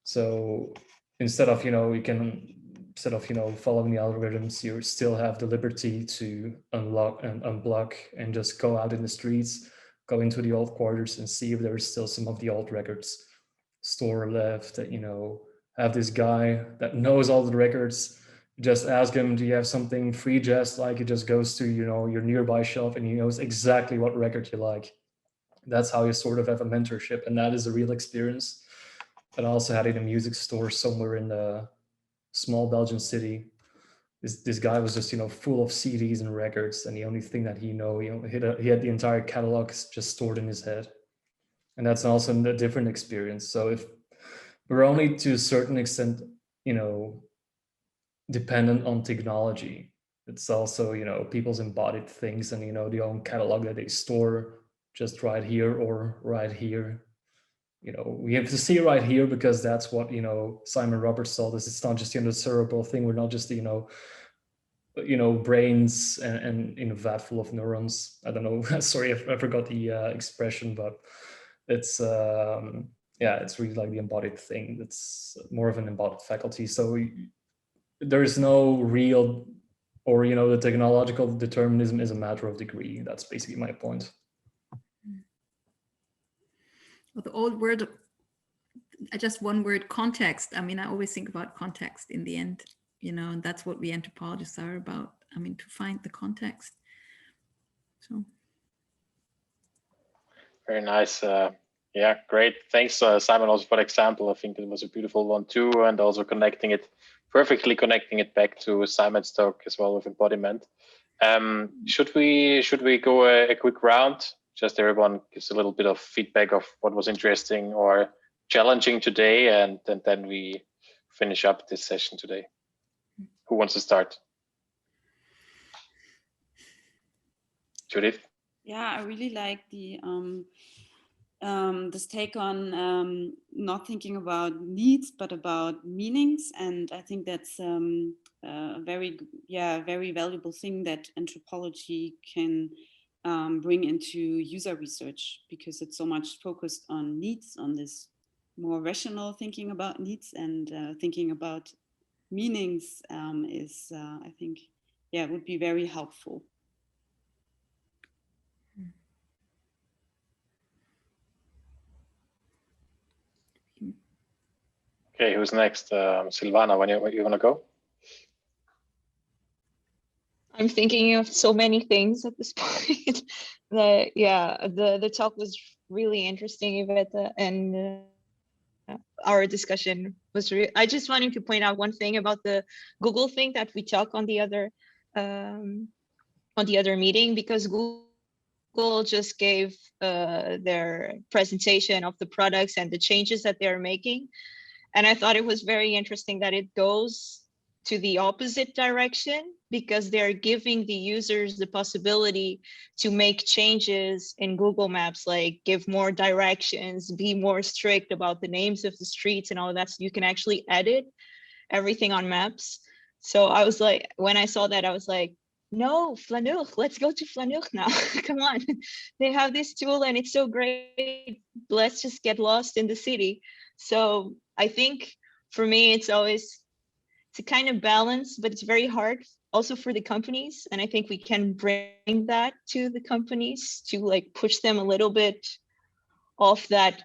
So instead of, you know, following the algorithms, you still have the liberty to unlock and unblock and just go out in the streets, go into the old quarters and see if there's still some of the old records store left, that, you know, have this guy that knows all the records. Just ask him, do you have something free jazz? Like, he just goes to, you know, your nearby shelf and he knows exactly what record you like. That's how you sort of have a mentorship, and that is a real experience. But I also had it in a music store somewhere in a small Belgian city. This guy was just, you know, full of CDs and records, and the only thing that he had the entire catalog just stored in his head. And that's also a different experience. So if we're only to a certain extent, you know, dependent on technology, it's also, you know, people's embodied things and, you know, the own catalog that they store just right here or right here. You know, we have to see right here because that's what, you know, Simon Roberts told us. It's not just, you know, the cerebral thing. We're not just, you know, brains and in a vat full of neurons. I don't know. Sorry, I forgot the expression, but it's yeah, it's really like the embodied thing. That's more of an embodied faculty. So there is no real, or, you know, the technological determinism is a matter of degree. That's basically my point. the old word, just one word, context. I mean, I always think about context in the end, and that's what we anthropologists are about. I mean, to find the context. So. Very nice. Yeah, great. Thanks, Simon, also for the example. I think it was a beautiful one too, and also perfectly connecting it back to Simon's talk as well with embodiment. Should we go a quick round? Just everyone gives a little bit of feedback of what was interesting or challenging today, and then we finish up this session today. Who wants to start? Judith? Yeah, I really like this take on not thinking about needs but about meanings, and I think that's a very valuable thing that anthropology can bring into user research, because it's so much focused on needs, on this more rational thinking about needs, and thinking about meanings is I think would be very helpful. Okay, who's next? Silvana, when you want to go? I'm thinking of so many things at this point. The talk was really interesting, Iveta, and our discussion was I just wanted to point out one thing about the Google thing that we talked on the other meeting, because Google just gave their presentation of the products and the changes that they're making. And I thought it was very interesting that it goes to the opposite direction, because they're giving the users the possibility to make changes in Google Maps, like give more directions, be more strict about the names of the streets and all of that. So you can actually edit everything on maps. So I was like, when I saw that, I was like, no, Flaneur, let's go to Flaneur now. Come on. They have this tool and it's so great. Let's just get lost in the city. So I think for me, it's a kind of balance, but it's very hard also for the companies. And I think we can bring that to the companies to like push them a little bit off that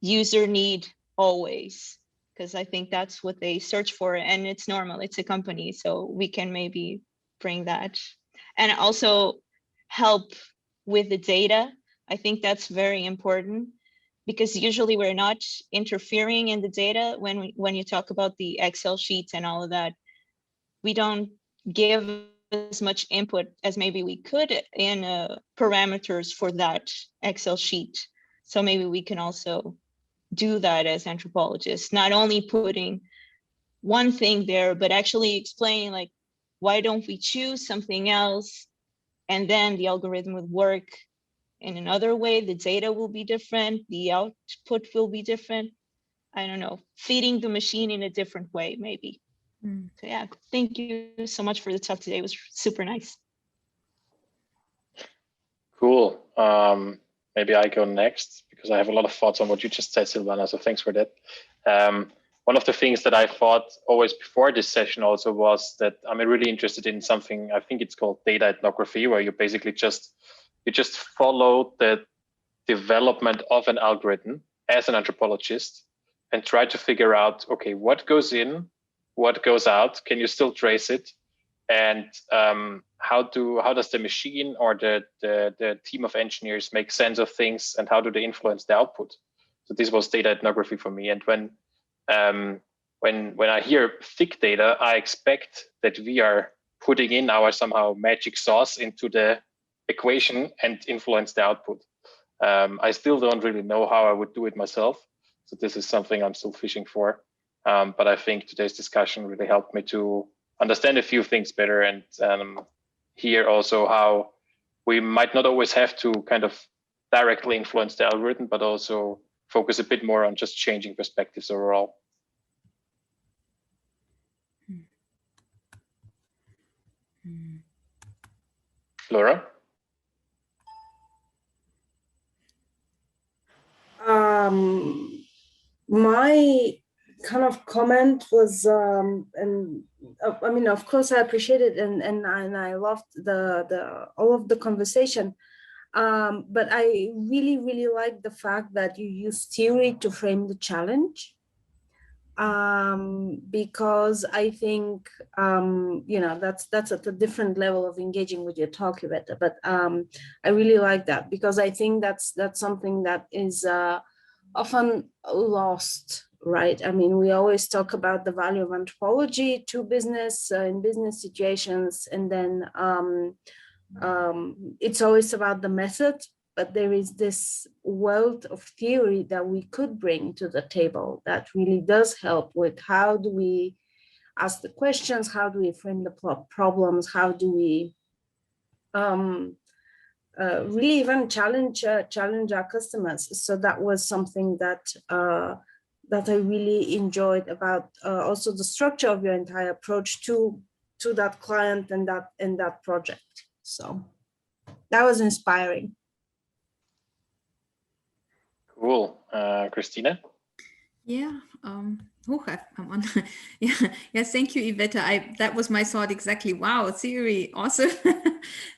user need always, because I think that's what they search for, and it's normal, it's a company, so we can maybe bring that. And also help with the data. I think that's very important, because usually we're not interfering in the data when you talk about the Excel sheets and all of that. We don't give as much input as maybe we could in parameters for that Excel sheet. So maybe we can also do that as anthropologists, not only putting one thing there, but actually explaining like, why don't we choose something else? And then the algorithm would work in another way. The data will be different. The output will be different. I don't know, feeding the machine in a different way, maybe. So yeah, thank you so much for the talk today. It was super nice. Cool. Maybe I go next, because I have a lot of thoughts on what you just said, Silvana, so thanks for that. One of the things that I thought always before this session also was that I'm really interested in something, I think it's called data ethnography, where you basically just follow the development of an algorithm as an anthropologist and try to figure out, okay, what goes in, what goes out, can you still trace it? And how does the machine or the team of engineers make sense of things, and how do they influence the output? So this was data ethnography for me. And when I hear thick data, I expect that we are putting in our somehow magic sauce into the equation and influence the output. I still don't really know how I would do it myself. So this is something I'm still fishing for. But I think today's discussion really helped me to understand a few things better, and hear also how we might not always have to kind of directly influence the algorithm, but also focus a bit more on just changing perspectives overall. Laura? My kind of comment was, and I mean, of course, I appreciate it, and I loved the all of the conversation. But I really, really like the fact that you use theory to frame the challenge. Because I think, you know, that's at a different level of engaging with your talk, Iveta. But I really like that, because I think that's something that is often lost, right? I mean, we always talk about the value of anthropology to business in business situations, and then it's always about the method, but there is this wealth of theory that we could bring to the table that really does help with how do we ask the questions, how do we frame the problems, how do we really even challenge our customers. So that was something that that I really enjoyed about also the structure of your entire approach to that client and that project. So that was inspiring. Cool. Christina? Yeah. I'm on. Yeah. Yes. Thank you, Iveta. That was my thought exactly. Wow, theory, awesome.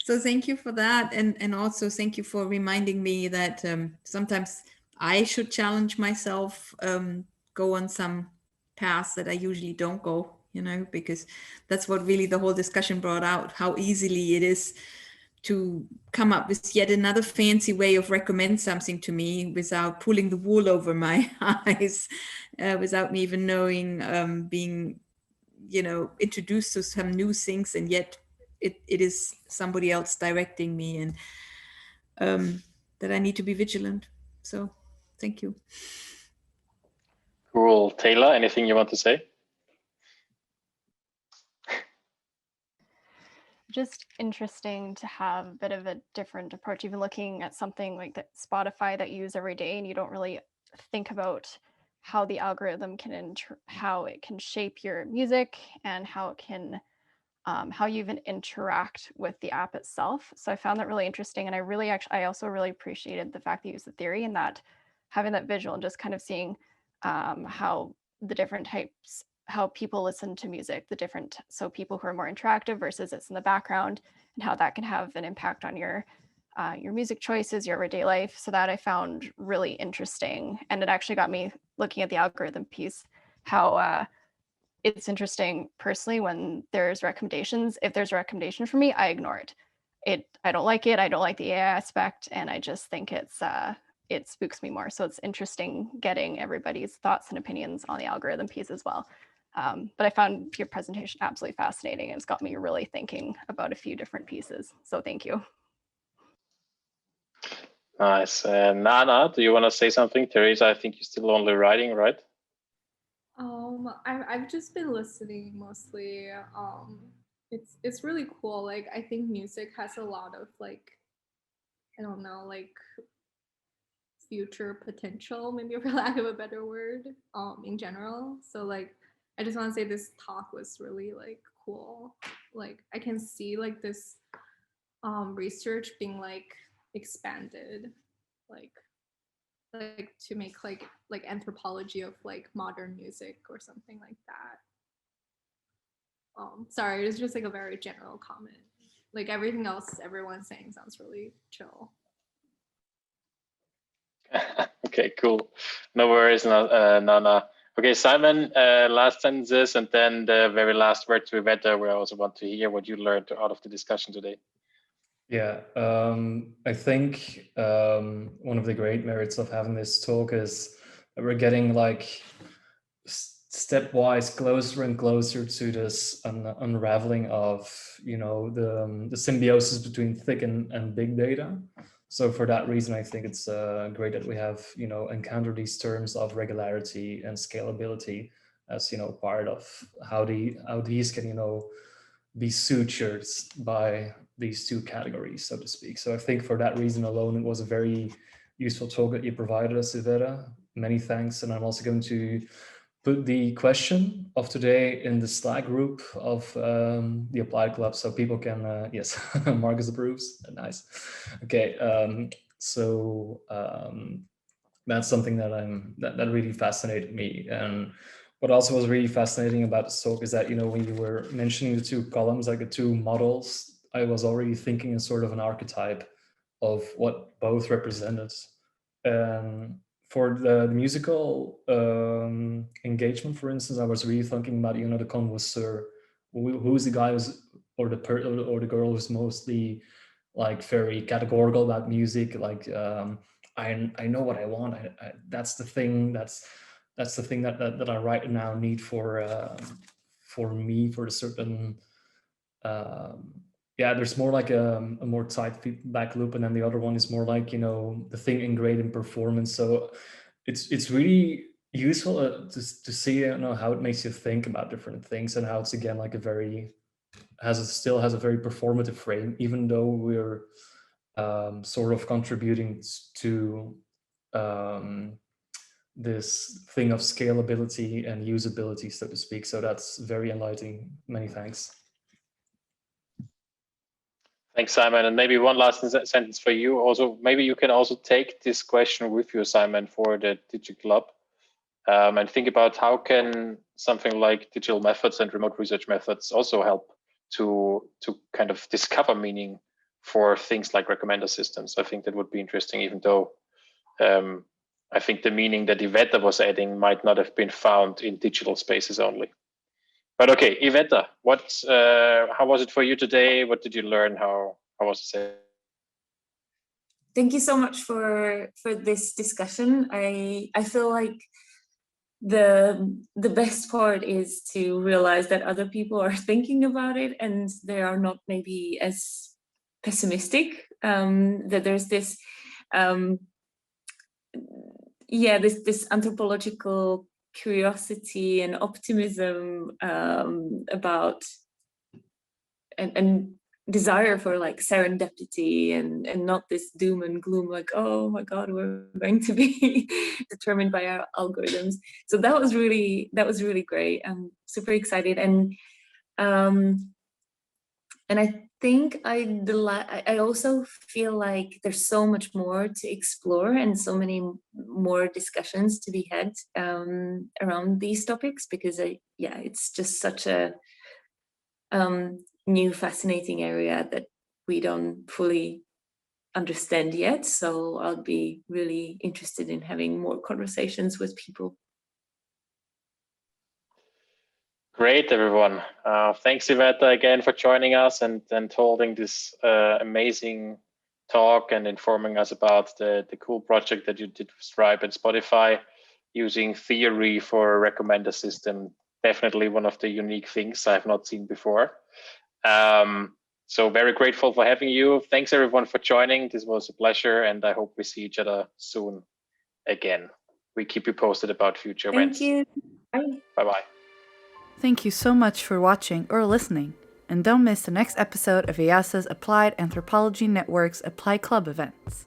So thank you for that, and also thank you for reminding me that sometimes I should challenge myself, go on some paths that I usually don't go. You know, because that's what really the whole discussion brought out, how easily it is to come up with yet another fancy way of recommend something to me without pulling the wool over my eyes, without me even knowing, being, you know, introduced to some new things, and yet it is somebody else directing me, and that I need to be vigilant. So thank you. Cool. Taylor, anything you want to say? Just interesting to have a bit of a different approach, even looking at something like that Spotify that you use every day, and you don't really think about how the algorithm can how it can shape your music and how it can how you even interact with the app itself. So I found that really interesting, and I also really appreciated the fact that you used the theory and that having that visual and just kind of seeing how the different types, how people listen to music, so people who are more interactive versus it's in the background, and how that can have an impact on your music choices, your everyday life. So that I found really interesting, and it actually got me looking at the algorithm piece, how it's interesting personally when there's recommendations. If there's a recommendation for me, I ignore it. I don't like it. I don't like the AI aspect, and I just think it spooks me more. So it's interesting getting everybody's thoughts and opinions on the algorithm piece as well. But I found your presentation absolutely fascinating. It's got me really thinking about a few different pieces. So thank you. Nice. Nana, do you want to say something? Teresa, I think you're still only writing, right? I've just been listening mostly. It's really cool. Like, I think music has a lot of, like, I don't know, like, future potential, maybe for lack of a better word, in general. So, like, I just want to say this talk was really, like, cool. Like, I can see, like, this research being, like, expanded, like to make like anthropology of like modern music or something like that. Sorry, it was just like a very general comment. Like, everything else everyone's saying sounds really chill. Okay, cool. No worries, Nana. Okay, Simon, last sentences, and then the very last word to Iveta, where I also want to hear what you learned out of the discussion today. Yeah, I think one of the great merits of having this talk is that we're getting like stepwise closer and closer to this unraveling of, you know, the symbiosis between thick and big data. So for that reason, I think it's great that we have, you know, encountered these terms of regularity and scalability as, you know, part of how these can, you know, be sutured by these two categories, so to speak. So I think for that reason alone, it was a very useful talk that you provided us, Iveta. Many thanks. And I'm also going to put the question of today in the Slack group of the Applied Club, so people can, yes, Marcus approves, nice. Okay, that's something that really fascinated me. And what also was really fascinating about this talk is that, you know, when you were mentioning the two columns, like the two models, I was already thinking in sort of an archetype what both represented. For the musical engagement, for instance, I was really thinking about, the connoisseur. Who's the guy or the girl who's mostly like very categorical about music, like I know what I want. That's the thing. That's the thing that I right now need for me, for a certain there's more like a more tight feedback loop, and then the other one is more like, the thing ingrained in performance. So it's really useful to see, how it makes you think about different things, and how it's again like still has a very performative frame, even though we're sort of contributing to this thing of scalability and usability, so to speak. So that's very enlightening. Many thanks. Thanks, Simon. And maybe one last sentence for you. Also, maybe you can also take this question with you, Simon, for the Digital Club, and think about how can something like digital methods and remote research methods also help to kind of discover meaning for things like recommender systems. I think that would be interesting, even though I think the meaning that Iveta was adding might not have been found in digital spaces only. But okay, Iveta, how was it for you today? What did you learn? How was it? Thank you so much for this discussion. I feel like the best part is to realize that other people are thinking about it, and they are not maybe as pessimistic. That there's this this anthropological curiosity and optimism about and desire for like serendipity and not this doom and gloom, like, oh my god, we're going to be determined by our algorithms. So that was really great. I'm super excited, and I think I also feel like there's so much more to explore and so many more discussions to be had around these topics, because it's just such a new fascinating area that we don't fully understand yet. So I'll be really interested in having more conversations with people. Great, everyone. Thanks, Iveta, again for joining us and holding this amazing talk and informing us about the cool project that you did with Stripe and Spotify using theory for a recommender system. Definitely one of the unique things I've not seen before. So very grateful for having you. Thanks, everyone, for joining. This was a pleasure, and I hope we see each other soon again. We keep you posted about future events. Thank you. Bye. Bye-bye. Thank you so much for watching or listening, and don't miss the next episode of IASA's Applied Anthropology Network's Apply Club events.